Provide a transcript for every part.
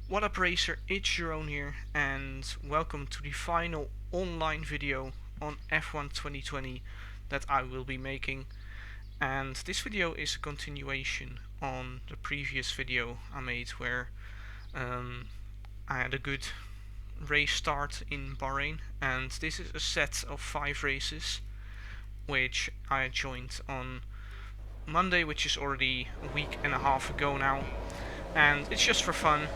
What up racer, it's Jeroen here and welcome to the final online video on F1 2020 that I will be making. And this video is a continuation on the previous video I made where I had a good race start in Bahrain, and this is a set of 5 races which I joined on Monday, which is already a week and a half ago now, and it's just for fun.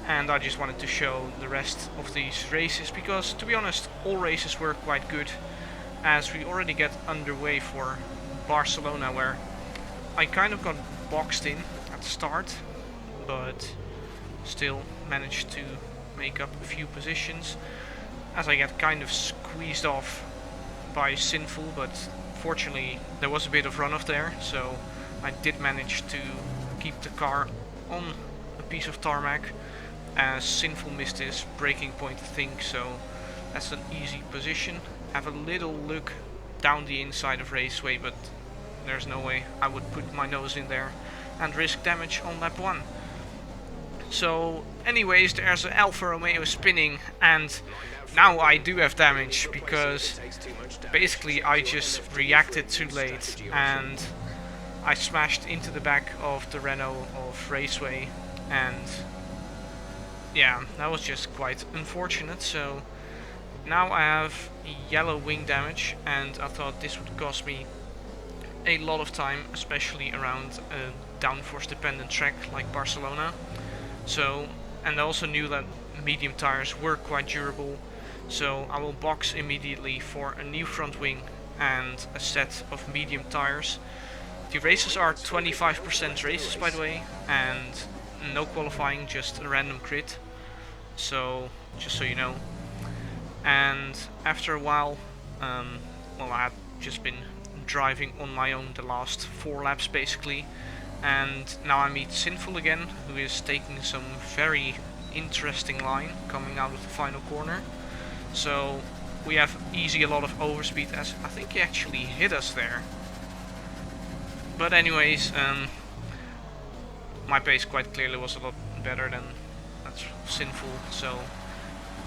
And I just wanted to show the rest of these races because, to be honest, all races were quite good, as we already get underway for Barcelona, where I kind of got boxed in at the start, but still managed to make up a few positions as I get kind of squeezed off by Sinful, but fortunately there was a bit of runoff there, so I did manage to keep the car on a piece of tarmac, as Sinful missed his braking point I think, so that's an easy position. Have a little look down the inside of Raceway, but there's no way I would put my nose in there and risk damage on lap 1. So anyways, there's an Alfa Romeo spinning, and now I do have damage because basically I just reacted too late and I smashed into the back of the Renault of Raceway, and yeah, that was just quite unfortunate. So now I have yellow wing damage, and I thought this would cost me a lot of time, especially around a downforce dependent track like Barcelona. So, and I also knew that medium tires were quite durable, so I will box immediately for a new front wing and a set of medium tires. The races are 25% races, by the way, and no qualifying, just a random grid, so just so you know. And after a while, well, I had just been driving on my own the last 4 laps basically, and now I meet Sinful again, who is taking some very interesting line coming out of the final corner. So we have easy a lot of overspeed, as I think he actually hit us there. But anyways, my pace quite clearly was a lot better than that's Sinful, so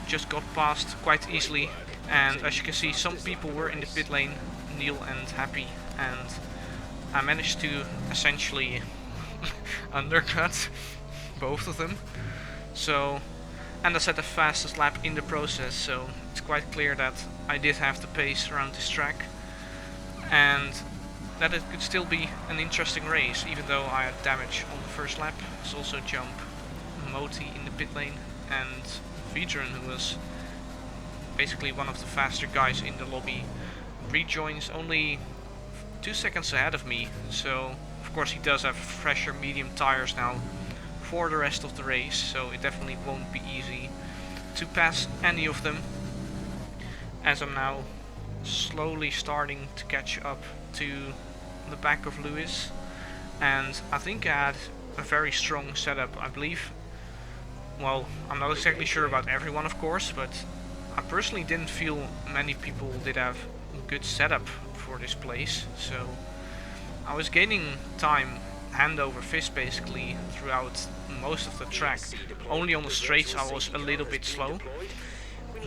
just got past quite easily. And as you can see, some people were in the pit lane, Neil and Happy, and I managed to essentially undercut both of them. So, and I set the fastest lap in the process, so it's quite clear that I did have the pace around this track, and that it could still be an interesting race, even though I had damage on the first lap. There's also Jump, Moti in the pit lane, and Vidren, who was basically one of the faster guys in the lobby, rejoins only 2 seconds ahead of me. So of course he does have fresher medium tires now for the rest of the race, so it definitely won't be easy to pass any of them, as I'm now slowly starting to catch up to the back of Lewis. And I think I had a very strong setup, I believe. Well, I'm not exactly sure about everyone of course, but I personally didn't feel many people did have a good setup for this place, so I was gaining time hand over fist basically throughout most of the track. Only on the straights I was a little bit slow,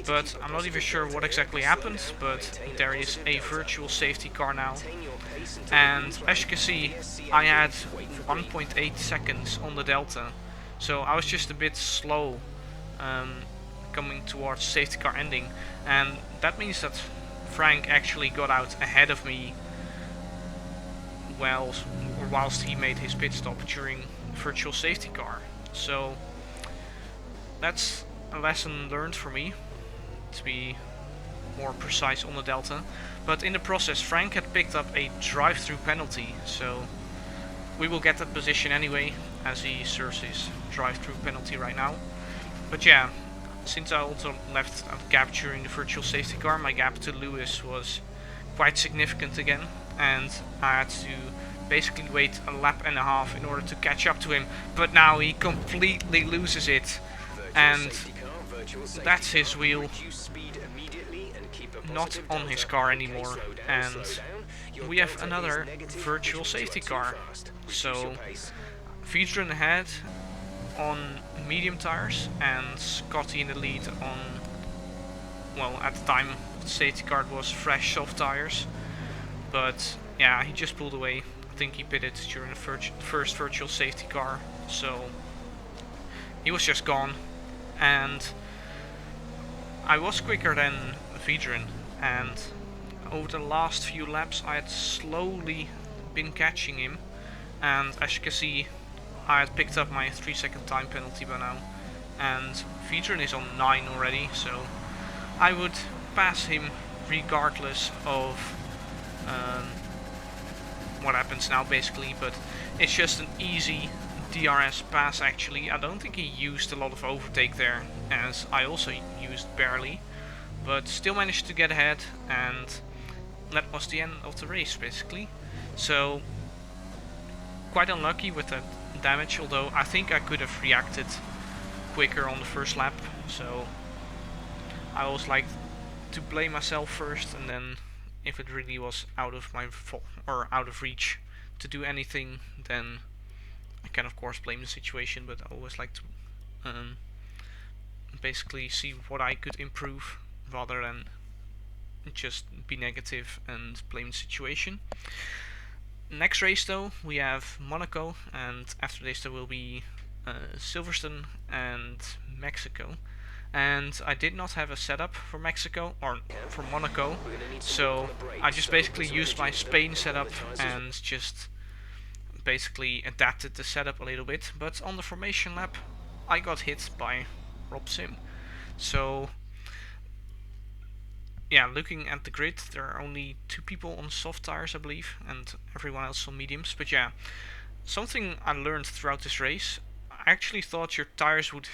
but I'm not even sure what exactly happened. But there is a virtual safety car now, and as you can see I had 1.8 seconds on the delta, so I was just a bit slow coming towards safety car ending, and that means that Frank actually got out ahead of me whilst he made his pit stop during virtual safety car. So that's a lesson learned for me, to be more precise on the delta. But in the process Frank had picked up a drive-through penalty, so we will get that position anyway, as he serves his drive-through penalty right now. But yeah, since I also left a gap during the virtual safety car, my gap to Lewis was quite significant again, and I had to basically wait a lap and a half in order to catch up to him. But now he completely loses it, and that's his wheel, not on his car anymore, and we have another virtual safety car. So Vidren ahead, on medium tires and Scotty in the lead on, well, at the time the safety car was fresh soft tires. But yeah, he just pulled away. I think he pitted during the first virtual safety car, so he was just gone. And I was quicker than Vedran, and over the last few laps I had slowly been catching him, and as you can see I had picked up my 3-second time penalty by now, and Vedran is on 9 already, so I would pass him regardless of what happens now basically. But it's just an easy DRS pass actually. I don't think he used a lot of overtake there, as I also used barely, but still managed to get ahead, and that was the end of the race basically. So quite unlucky with that damage, although I think I could have reacted quicker on the first lap, so I always like to blame myself first, and then if it really was out of my fault or out of reach to do anything, then I can of course blame the situation, but I always like to basically see what I could improve rather than just be negative and blame the situation. Next race though, we have Monaco, and after this there will be Silverstone and Mexico. And I did not have a setup for Mexico or for Monaco, so I just basically used my Spain setup and just basically adapted the setup a little bit. But on the formation lap I got hit by Rob Sim. So yeah, looking at the grid, there are only 2 people on soft tires I believe, and everyone else on mediums. But yeah, something I learned throughout this race, I actually thought your tires would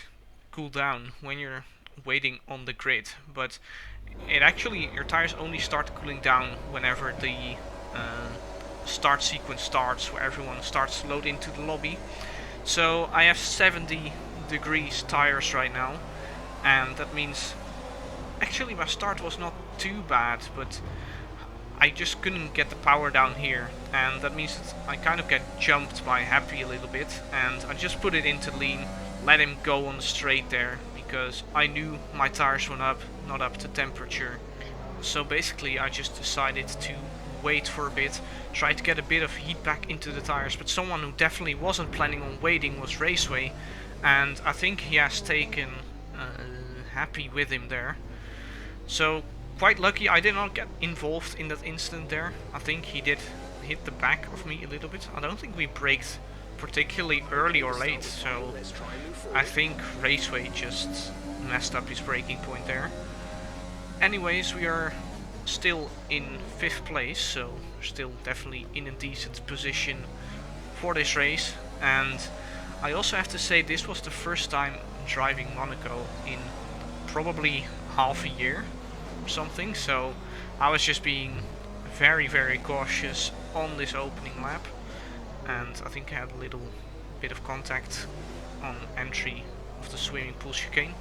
cool down when you're waiting on the grid, but it actually, your tires only start cooling down whenever the start sequence starts, where everyone starts to load into the lobby. So I have 70 degrees tires right now, and that means actually my start was not too bad, but I just couldn't get the power down here, and that means that I kind of get jumped by Happy a little bit, and I just put it into lean, let him go on the straight there, because I knew my tires were not up to temperature. So basically I just decided to wait for a bit, try to get a bit of heat back into the tires, but someone who definitely wasn't planning on waiting was Raceway, and I think he has taken Happy with him there. So quite lucky I did not get involved in that instant there. I think he did hit the back of me a little bit. I don't think we braked particularly early or late, so I think Raceway just messed up his braking point there. Anyways, we are still in 5th place, so we're still definitely in a decent position for this race. And I also have to say, this was the first time driving Monaco in probably half a year or something, so I was just being very cautious on this opening lap, and I think I had a little bit of contact on entry of the swimming pool chicane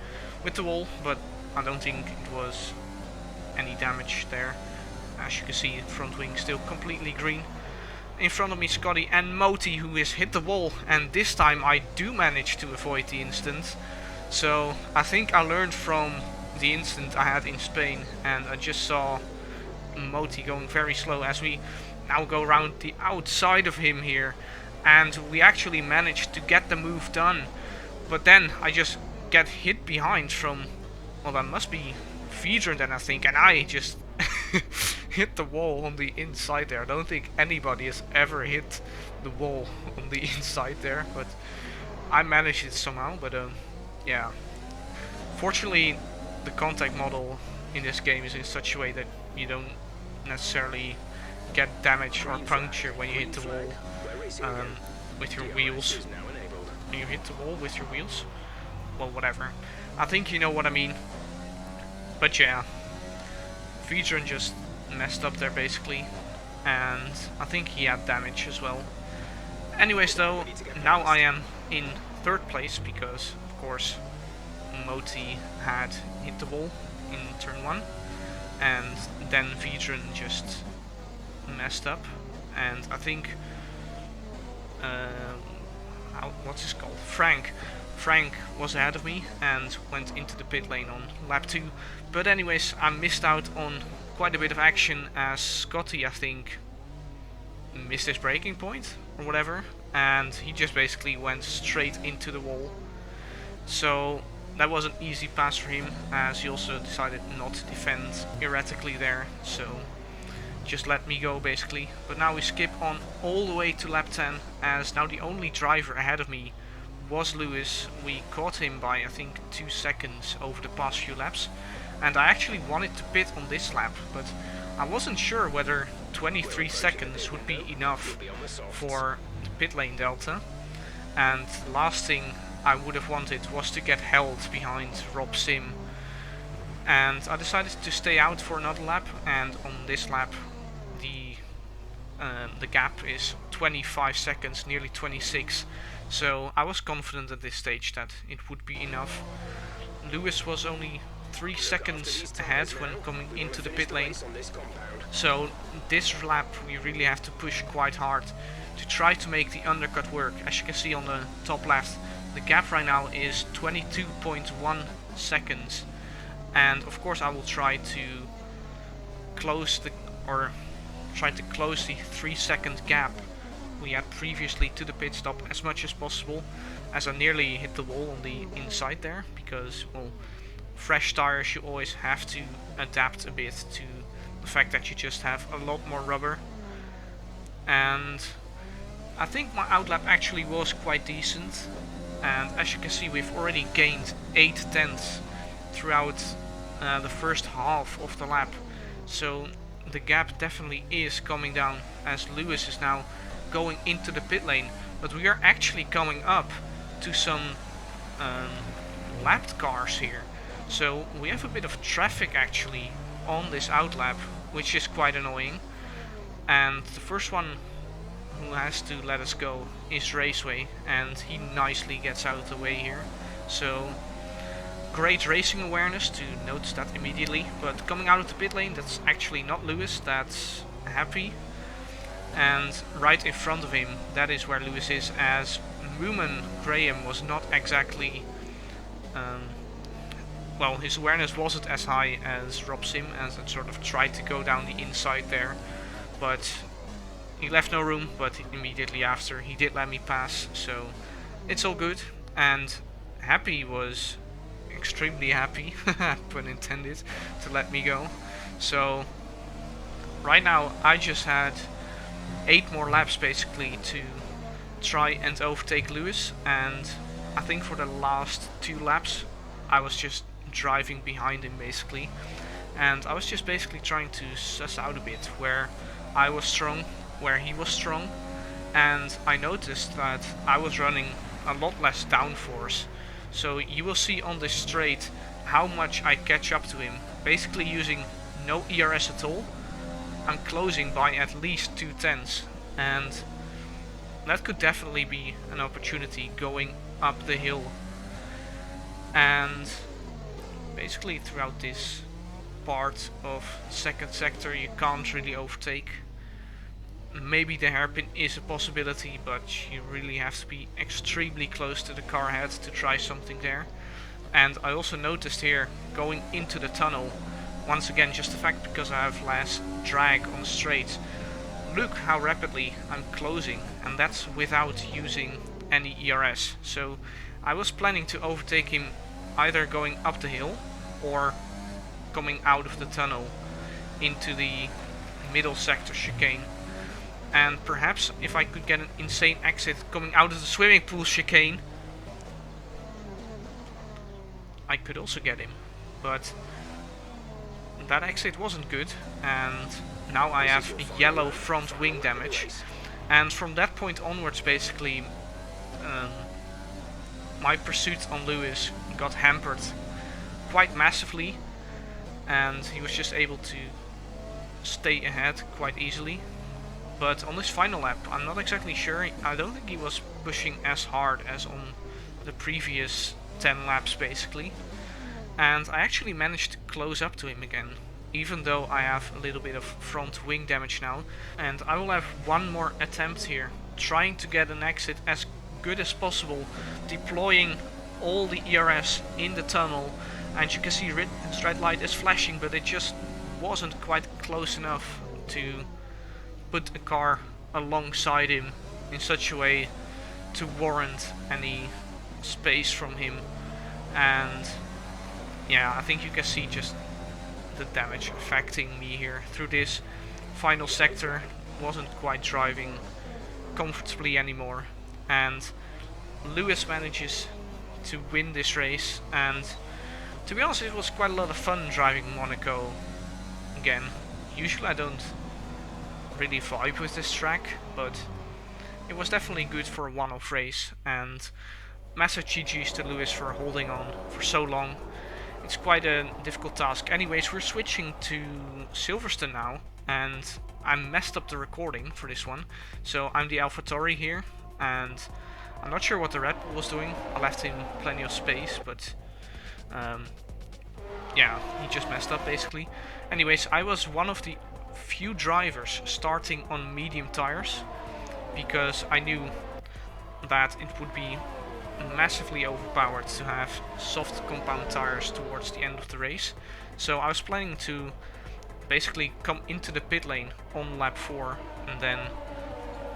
with the wall, but I don't think it was any damage there. As you can see, front wing still completely green. In front of me Scotty and Moti, who has hit the wall, and this time I do manage to avoid the incident. So I think I learned from the incident I had in Spain, and I just saw Moti going very slow as we now go around the outside of him here, and we actually managed to get the move done. But then I just get hit behind from, well, that must be Vedran then I think, and I just hit the wall on the inside there. I don't think anybody has ever hit the wall on the inside there, but I managed it somehow. But yeah, fortunately the contact model in this game is in such a way that you don't necessarily get damage or puncture when you hit the wall with your wheels. When you hit the wall with your wheels, well, whatever. I think you know what I mean. But yeah, Vedran just messed up there basically, and I think he had damage as well. Anyways though, now I am in 3rd place because, of course, Moti had hit the wall in turn 1, and then Vedran just messed up, and I think what's his called? Frank Frank was ahead of me and went into the pit lane on lap 2. But anyways, I missed out on quite a bit of action as Scotty, I think, missed his braking point or whatever, and he just basically went straight into the wall. So that was an easy pass for him, as he also decided not to defend erratically there, so just let me go basically. But now we skip on all the way to lap 10, as now the only driver ahead of me was Lewis. We caught him by I think 2 seconds over the past few laps, and I actually wanted to pit on this lap, but I wasn't sure whether 23 seconds would be enough for the pit lane delta, and the last thing I would have wanted was to get held behind Rob Sim, and I decided to stay out for another lap. And on this lap the gap is 25 seconds, nearly 26, so I was confident at this stage that it would be enough. Lewis was only 3 seconds ahead when coming into the pit lane, so this lap we really have to push quite hard to try to make the undercut work. As you can see on the top left, the gap right now is 22.1 seconds, and of course I will try to close the 3 second gap we had previously to the pit stop as much as possible, as I nearly hit the wall on the inside there, because, well, fresh tires, you always have to adapt a bit to the fact that you just have a lot more rubber. And I think my outlap actually was quite decent, and as you can see we've already gained 8 tenths throughout the first half of the lap, so the gap definitely is coming down as Lewis is now going into the pit lane. But we are actually coming up to some lapped cars here, so we have a bit of traffic actually on this outlap, which is quite annoying. And the first one who has to let us go is Raceway, and he nicely gets out of the way here. So great racing awareness to notice that immediately. But coming out of the pit lane, that's actually not Lewis, that's Happy. And right in front of him, that is where Lewis is, as Moomin Graham was not exactly well, his awareness wasn't as high as Rob Sim, as it sort of tried to go down the inside there, but he left no room. But immediately after he did let me pass, so it's all good. And Happy was extremely happy, pun intended, to let me go. So right now I just had 8 more laps basically to try and overtake Lewis, and I think for the last 2 laps I was just driving behind him basically, and I was just basically trying to suss out a bit where I was strong, where he was strong, and I noticed that I was running a lot less downforce. So you will see on this straight how much I catch up to him, basically using no ERS at all. I'm closing by at least 2 tenths, and that could definitely be an opportunity going up the hill. And basically throughout this part of second sector you can't really overtake. Maybe the hairpin is a possibility, but you really have to be extremely close to the car head to try something there. And I also noticed here, going into the tunnel, once again just the fact because I have less drag on the straight, look how rapidly I'm closing, and that's without using any ERS. So I was planning to overtake him either going up the hill or coming out of the tunnel into the middle sector chicane. And perhaps if I could get an insane exit coming out of the swimming pool chicane, I could also get him. But that exit wasn't good, and now I have yellow front wing damage. And from that point onwards basically my pursuit on Lewis got hampered quite massively, and he was just able to stay ahead quite easily. But on this final lap, I'm not exactly sure. I don't think he was pushing as hard as on the previous 10 laps basically. And I actually managed to close up to him again, even though I have a little bit of front wing damage now. And I will have one more attempt here, trying to get an exit as good as possible, deploying all the ERS in the tunnel, and you can see his red light is flashing, but it just wasn't quite close enough to put a car alongside him in such a way to warrant any space from him. And yeah, I think you can see just the damage affecting me here through this final sector. Wasn't quite driving comfortably anymore, and Lewis manages to win this race. And to be honest, it was quite a lot of fun driving Monaco again. Usually I don't really vibe with this track, but it was definitely good for a one-off race, and massive GG's to Lewis for holding on for so long. It's quite a difficult task. Anyways, we're switching to Silverstone now, and I messed up the recording for this one. So I'm the AlphaTauri here, and I'm not sure what the Red Bull was doing. I left him plenty of space, but yeah, he just messed up basically. Anyways, I was one of the few drivers starting on medium tires, because I knew that it would be massively overpowered to have soft compound tires towards the end of the race. So I was planning to basically come into the pit lane on lap 4 and then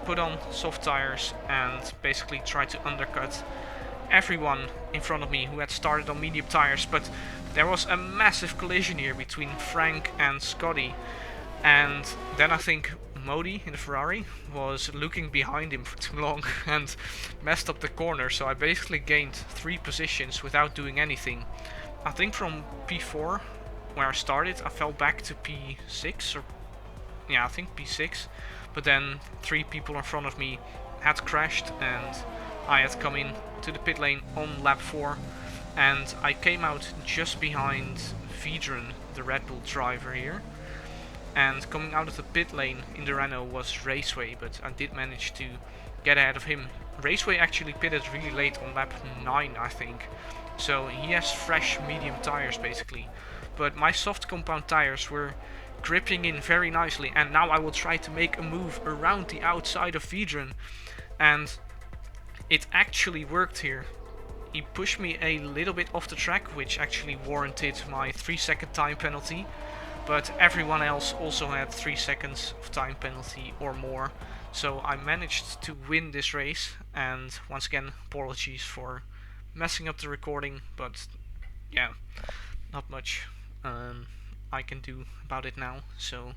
put on soft tires and basically try to undercut everyone in front of me who had started on medium tires. But there was a massive collision here between Frank and Scotty, and then I think Modi in the Ferrari was looking behind him for too long and messed up the corner, so I basically gained 3 positions without doing anything. I think from P4 where I started I fell back to P6, or yeah, I think P6, but then 3 people in front of me had crashed and I had come in to the pit lane on lap 4, and I came out just behind Vedran, the Red Bull driver here. And coming out of the pit lane in the Renault was Raceway, but I did manage to get ahead of him. Raceway actually pitted really late on lap 9, I think, so he has fresh medium tires basically. But my soft compound tires were gripping in very nicely, and now I will try to make a move around the outside of Vedran, and it actually worked here. He pushed me a little bit off the track, which actually warranted my 3-second time penalty. But everyone else also had 3 seconds of time penalty or more. So I managed to win this race, and once again, apologies for messing up the recording, but yeah, not much I can do about it now. So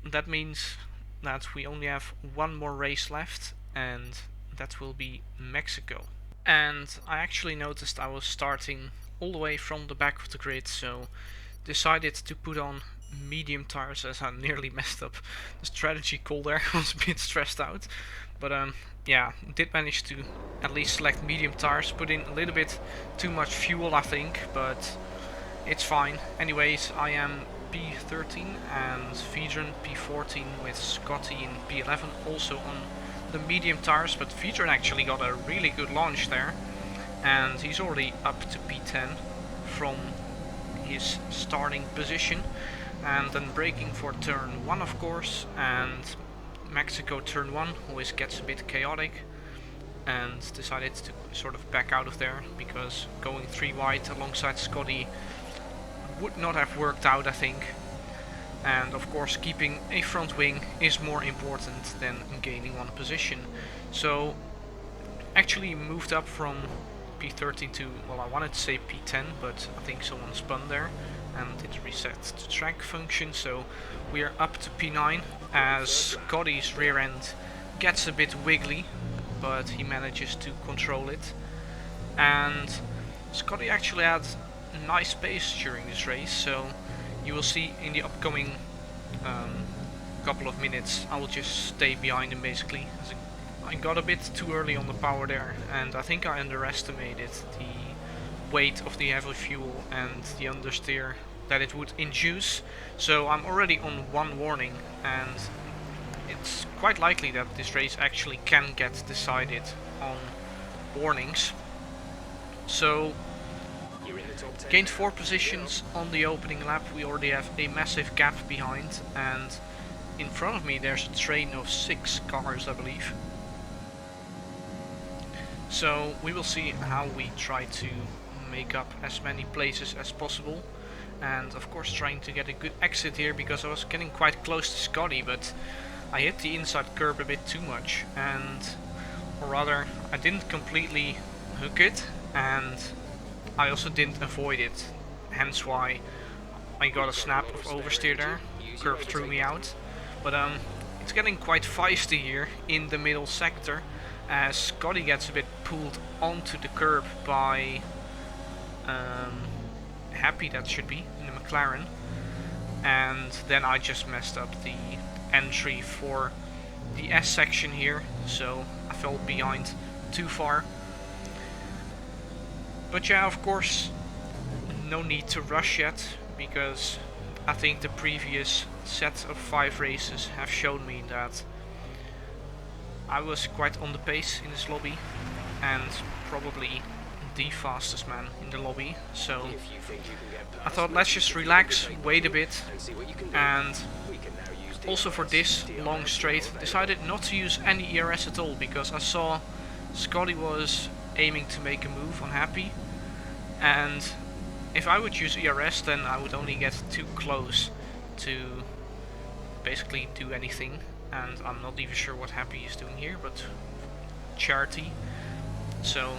that means that we only have one more race left, and that will be Mexico. And I actually noticed I was starting all the way from the back of the grid, so decided to put on medium tires as I nearly messed up the strategy call there. I was a bit stressed out, but yeah, did manage to at least select medium tires. Put in a little bit too much fuel I think, but it's fine. Anyways, I am P13 and Vedran P14 with Scotty in P11 also on the medium tires, but Vedran actually got a really good launch there, and he's already up to P10 from his starting position. And then braking for turn 1 of course, and Mexico turn 1 always gets a bit chaotic, and decided to sort of back out of there because going 3 wide alongside Scotty would not have worked out, I think. And of course keeping a front wing is more important than gaining 1 position. So actually moved up from P13 to, well, I wanted to say P10, but I think someone spun there and it reset the track function, so we are up to P9 as Scotty's rear end gets a bit wiggly, but he manages to control it. And Scotty actually had nice pace during this race, so you will see in the upcoming couple of minutes I will just stay behind him basically. I got a bit too early on the power there, and I think I underestimated the weight of the heavy fuel and the understeer that it would induce. So I'm already on 1 warning, and it's quite likely that this race actually can get decided on warnings. So gained 4 positions on the opening lap. We already have a massive gap behind, and in front of me there's a train of 6 cars, I believe. So we will see how we try to make up as many places as possible, and of course trying to get a good exit here, because I was getting quite close to Scotty, but I hit the inside curb a bit too much, or rather I didn't completely hook it, and I also didn't avoid it, hence why I got a snap of oversteer there. Curb threw me out, but it's getting quite feisty here in the middle sector, as Scotty gets a bit pulled onto the curb by Happy, that should be, in the McLaren, and then I just messed up the entry for the S section here, so I fell behind too far. But yeah, of course, no need to rush yet, because I think the previous set of 5 races have shown me that I was quite on the pace in this lobby, and probably the fastest man in the lobby, so I thought let's just relax, wait a bit, and also for this long straight decided not to use any ERS at all, because I saw Scotty was aiming to make a move on Happy, and if I would use ERS then I would only get too close to basically do anything, and I'm not even sure what Happy is doing here, but charity, so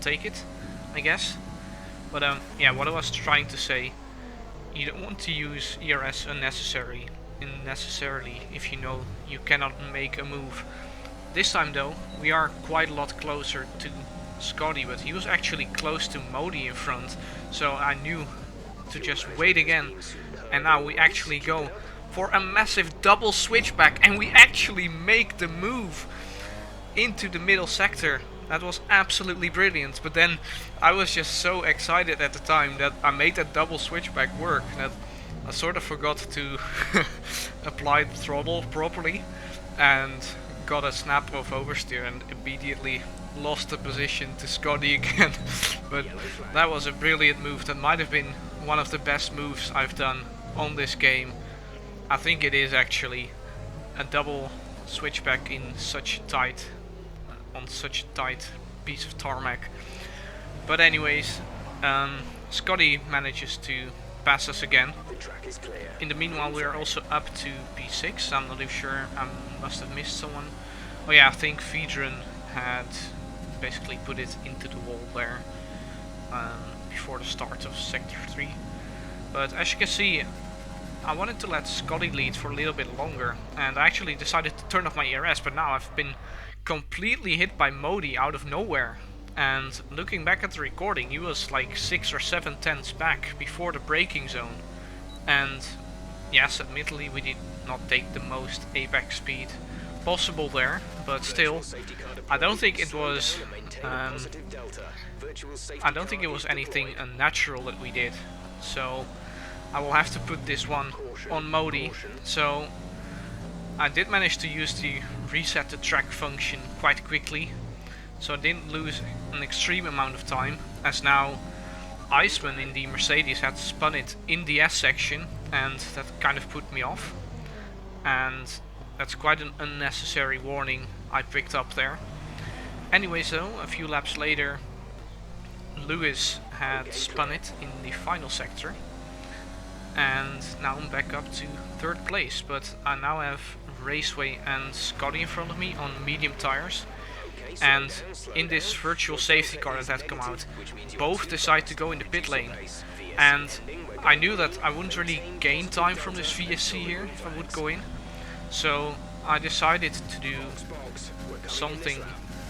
take it, I guess. But yeah, what I was trying to say, you don't want to use ERS unnecessarily if you know you cannot make a move. This time though, we are quite a lot closer to Scotty, but he was actually close to Modi in front, so I knew to just wait again, and now we actually go for a massive double switchback, and we actually make the move into the middle sector. That was absolutely brilliant, but then I was just so excited at the time that I made that double switchback work that I sort of forgot to apply the throttle properly and got a snap of oversteer and immediately lost the position to Scotty again. But that was a brilliant move. That might have been one of the best moves I've done on this game. I think it is actually a double switchback in such tight on such a tight piece of tarmac. But anyways, Scotty manages to pass us again. In the meanwhile, we are also up to P6. I'm not even sure, I must have missed someone. Oh yeah, I think Vedran had basically put it into the wall there before the start of Sector 3. But as you can see, I wanted to let Scotty lead for a little bit longer, and I actually decided to turn off my ERS, but now I've been completely hit by Modi out of nowhere. And looking back at the recording, he was like 6 or 7 tenths back before the braking zone. And yes, admittedly we did not take the most apex speed possible there, but still, I don't think it was anything unnatural that we did. So I will have to put this one on Modi. So I did manage to use the reset the track function quite quickly, so I didn't lose an extreme amount of time, as now Iceman in the Mercedes had spun it in the S section, and that kind of put me off, and that's quite an unnecessary warning I picked up there. Anyways though, a few laps later Lewis had spun it in the final sector, and now I'm back up to 3rd place, but I now have Raceway and Scotty in front of me on medium tires, and in this virtual safety car that had come out, both decide to go in the pit lane, and I knew that I wouldn't really gain time from this VSC here if I would go in, so I decided to do something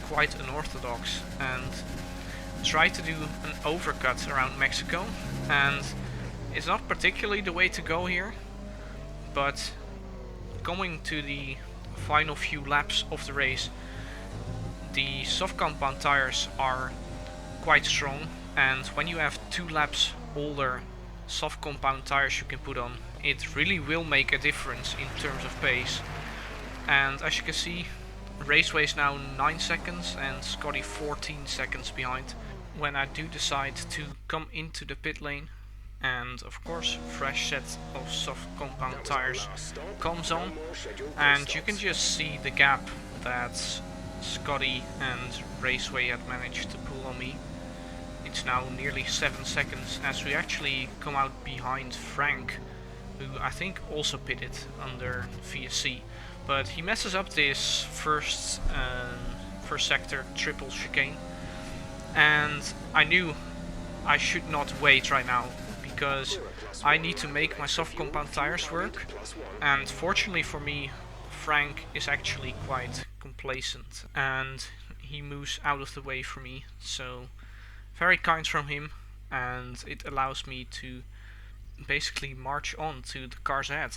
quite unorthodox and try to do an overcut around Mexico. And it's not particularly the way to go here, but coming to the final few laps of the race, the soft compound tires are quite strong, and when you have 2 laps older soft compound tires you can put on, it really will make a difference in terms of pace. And as you can see, Raceway is now 9 seconds and Scotty 14 seconds behind when I do decide to come into the pit lane. And of course, fresh set of soft compound tires comes on, and you can just see the gap that Scotty and Raceway had managed to pull on me. It's now nearly 7 seconds as we actually come out behind Frank, who I think also pitted under VSC. But he messes up this first sector triple chicane, and I knew I should not wait right now because I need to make my soft compound tires work, and fortunately for me, Frank is actually quite complacent and he moves out of the way for me, so very kind from him, and it allows me to basically march on to the cars ahead.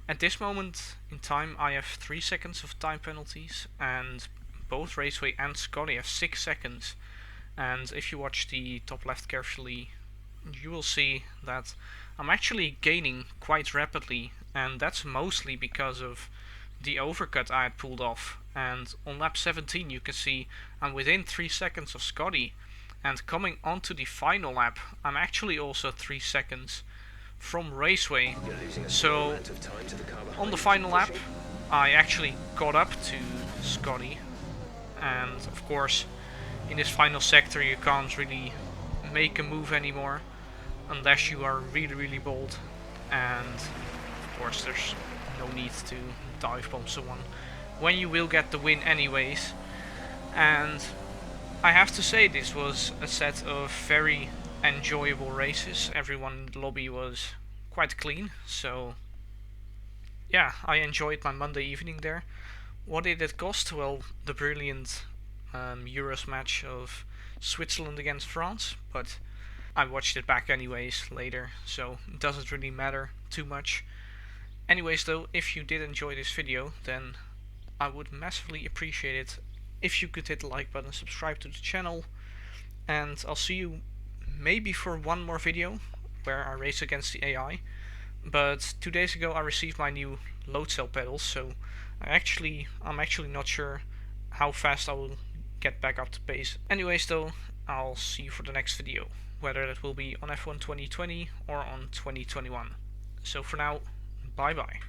At this moment in time I have 3 seconds of time penalties, and both Raceway and Scotty have 6 seconds. And if you watch the top left carefully, you will see that I'm actually gaining quite rapidly, and that's mostly because of the overcut I had pulled off. And on lap 17 you can see I'm within 3 seconds of Scotty, and coming onto the final lap I'm actually also 3 seconds from Raceway. So on the final lap I actually caught up to Scotty, and of course in this final sector you can't really make a move anymore unless you are really bold, and of course there's no need to dive bomb someone when you will get the win anyways. And I have to say this was a set of very enjoyable races. Everyone in the lobby was quite clean, so yeah, I enjoyed my Monday evening there. What did it cost? Well, the brilliant Euros match of Switzerland against France, but I watched it back anyways later, so it doesn't really matter too much. Anyways though, if you did enjoy this video, then I would massively appreciate it if you could hit the like button, subscribe to the channel, and I'll see you maybe for one more video where I race against the AI. But 2 days ago I received my new load cell pedals, so I'm actually not sure how fast I will get back up to pace. Anyways though, I'll see you for the next video, whether that will be on F1 2020 or on 2021. So for now, bye bye.